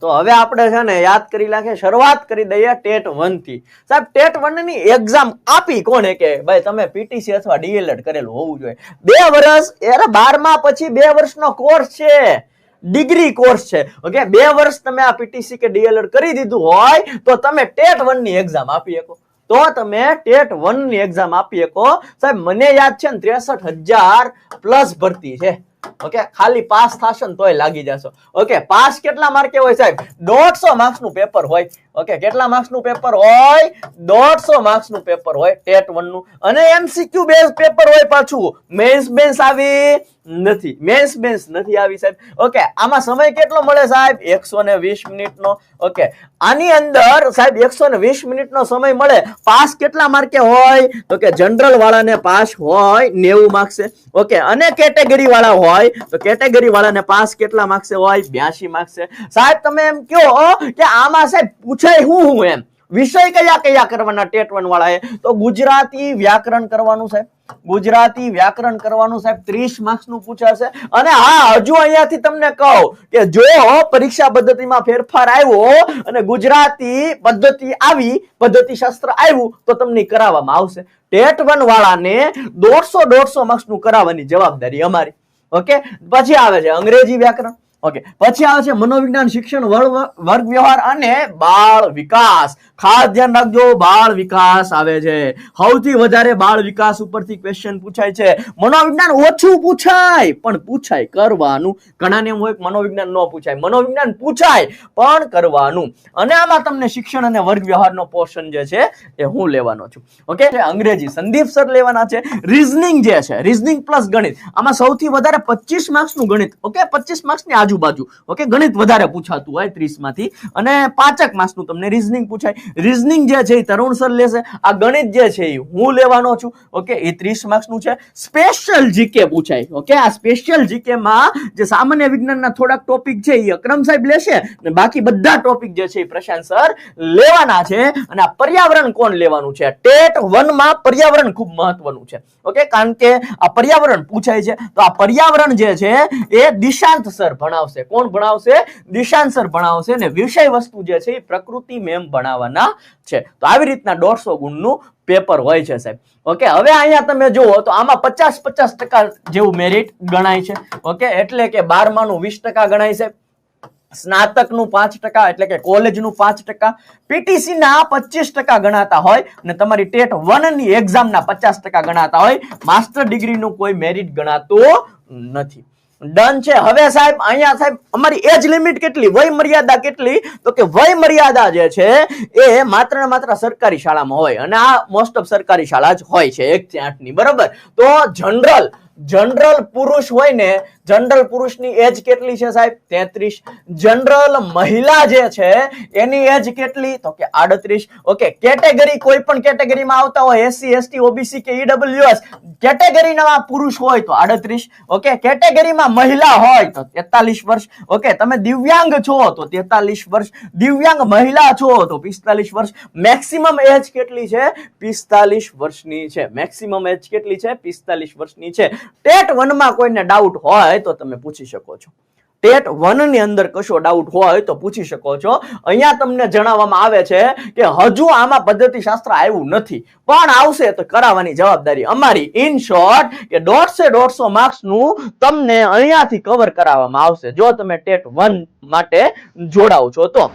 તો હવે આપણે છે ને યાદ કરી નાખીએ, શરૂઆત કરી દઈએ ટેટ 1 થી. સાહેબ ટેટ 1 ની એક્ઝામ આપી કોને કે ભાઈ તમે પીટીસી અથવા ડીએલએડ કરેલું હોવું જોઈએ. 2 વર્ષ એટલે 12મા પછી 2 વર્ષનો કોર્સ છે, ડિગ્રી કોર્સ છે. ઓકે, 2 વર્ષ તમે આ પીટીસી કે ડીએલએડ કરી દીધું હોય તો તમે ટેટ 1 ની એક્ઝામ આપી શકો. તો તમે ટેટ 1 ની એક્ઝામ આપી શકો. સાહેબ મને યાદ છે ને 63,000 પ્લસ ભરતી છે. ઓકે, ખાલી પાસ થશો ને તોય લાગી જશો. ઓકે, પાસ કેટલા માર્કે હોય સાહેબ? 150 માર્ક્સ નું પેપર હોય. ઓકે, કેટલા માર્ક્સ નું પેપર હોય? 150 માર્ક્સ નું પેપર હોય ટેટ 1 નું. અને એમસીક્યુ બેઝ પેપર હોય પાછું. મેન્સ બેન્સ આવી નથી, મેન્સ બેન્સ નથી આવી સાહેબ. ઓકે, આમાં સમય કેટલો મળે સાહેબ? 120 મિનિટનો. ઓકે, આની અંદર સાહેબ 120 મિનિટનો સમય મળે. પાસ કેટલા માર્કે હોય? તો કે જનરલ વાળાને પાસ હોય 90 માર્ક્સે. ઓકે, અને કેટેગરી વાળા હોય તો કેટેગરી વાળાને પાસ કેટલા માર્ક્સે હોય? 82 માર્ક્સે. સાહેબ તમે એમ કહો કે આમાં સાહેબ પૂછાય હું એમ વિષય કયા કયા કરવાના ટેટ 1 વાળાએ? તો ગુજરાતી વ્યાકરણ કરવાનું સાહેબ, ગુજરાતી વ્યાકરણ કરવાનું સાહેબ. 30 માર્ક્સ નું પૂછાશે. અને હા, હજુ અહીંયાથી તમને કહું કે જો પરીક્ષા પદ્ધતિમાં ફેરફાર આવ્યો અને ગુજરાતી પદ્ધતિ આવી, પદ્ધતિ શાસ્ત્ર આવ્યું તો તમને કરાવવામાં આવશે. ટેટ 1 વાળાને 150 માર્ક્સ નું કરાવવાની જવાબદારી અમારી. ઓકે, પછી આવે છે અંગ્રેજી વ્યાકરણ. ઓકે, પછી આવે છે મનોવિજ્ઞાન, શિક્ષણ, વર્ગ વ્યવહાર અને બાળ વિકાસ. ખાસ ધ્યાન રાખજો, બાળ વિકાસ આવે છે. સૌથી વધારે બાળ વિકાસ ઉપરથી ક્વેશ્ચન પૂછાય છે. મનોવિજ્ઞાન ઓછું પૂછાય પણ પૂછાય કરવાનું. ઘણાને એમ હોય કે મનોવિજ્ઞાન ન પૂછાય. મનોવિજ્ઞાન પૂછાય પણ કરવાનું. અને આમાં તમને શિક્ષણ અને વર્ગ વ્યવહારનો પોર્શન જે છે એ હું લેવાનો છું. ઓકે, અંગ્રેજી સંદીપ સર લેવાના છે. રીઝનિંગ જે છે, રીઝનિંગ પ્લસ ગણિત, આમાં સૌથી વધારે 25 માર્ક્સ નું ગણિત. ઓકે, 25 માર્ક્સ ની આજુબાજુ. ઓકે, ગણિત વધારે પૂછાતું હોય 30 માંથી, અને 5 માર્ક્સ નું તમને રીઝનિંગ પૂછાય. રીઝનિંગ જે છે એ તરુણ સર લેશે. આ ગણિત જે છે એ હું લેવાનો છું. ઓકે, એ 30 માર્ક્સ નું છે. સ્પેશિયલ જીકે પૂછાય. ઓકે, આ સ્પેશિયલ જીકે માં જે સામાન્ય વિજ્ઞાનના થોડાક ટોપિક છે એ અકરમ સાહેબ લેશે અને બાકી બધા ટોપિક જે છે એ પ્રશાંત સર લેવાના છે. અને આ પર્યાવરણ કોણ લેવાનું છે? ટેટ 1 માં પર્યાવરણ ખૂબ મહત્વનું છે. ઓકે, કારણ કે આ પર્યાવરણ પૂછાય છે. તો આ પર્યાવરણ જે છે એ દિશાંત સર ભણાવશે. કોણ ભણાવશે? દિશાંત સર ભણાવશે. અને વિષય વસ્તુ જે છે એ પ્રકૃતિ મેમ ભણાવવાના છે. તો આવી રીતના 150 ગુણનું પેપર હોય છે સાહેબ. ઓકે, હવે અહીંયા તમે જુઓ તો આમાં 50% જેવું મેરિટ ગણાય છે. ઓકે, એટલે કે 12માનું 20% ગણાય છે, સ્નાતકનું 5% એટલે કે કોલેજનું 5%, પીટીસી ના 25% ગણાતા હોય અને તમારી ટેટ 1 ની એક્ઝામના 50% ગણાતા હોય. માસ્ટર ડિગ્રીનું કોઈ મેરિટ ગણાતું નથી. ડન છે. હવે સાહેબ અહીંયા સાહેબ અમારી એજ લિમિટ કેટલી, વય મર્યાદા કેટલી? તો કે વય મર્યાદા જે છે એ માત્ર ને માત્ર સરકારી શાળામાં હોય, અને આ મોસ્ટ ઓફ સરકારી શાળા જ હોય છે 1 થી 8 ની. બરોબર. તો જનરલ પુરુષ હોય ને, જનરલ પુરુષની એજ કેટલી છે સાહેબ? 33. જનરલ મહિલા જે છે એની એજ કેટલી? તો કે 38. ઓકે, કેટેગરી કોઈ પણ કેટેગરીમાં આવતા હોય, એસસી, એસટી, ઓબીસી કે ઈડબ્લ્યુએસ કેટેગરીના પુરુષ હોય તો 38. ઓકે, કેટેગરીમાં મહિલા હોય તો 43 વર્ષ. ઓકે, તમે દિવ્યાંગ છો તો 43 વર્ષ, દિવ્યાંગ મહિલા છો તો 45 વર્ષ. મેક્સિમમ એજ કેટલી છે? 45 વર્ષની છે. મેક્સિમમ એજ કેટલી છે? 45 વર્ષની છે. ટેટ 1 માં કોઈને ડાઉટ હોય તો તમે પૂછી શકો છો. ટેટ 1 ની અંદર કશો ડાઉટ હોય તો પૂછી શકો છો. અહીંયા તમને જણાવવામાં આવે છે કે હજુ આમાં પદ્ધતિ શાસ્ત્ર આવ્યું નથી, પણ આવશે તો કરાવવાની જવાબદારી અમારી. ઇન શોર્ટ કે 150 માર્ક્સ નું તમને અહીંયાથી કવર કરાવવામાં આવશે જો તમે ટેટ 1 માટે જોડાવ છો તો.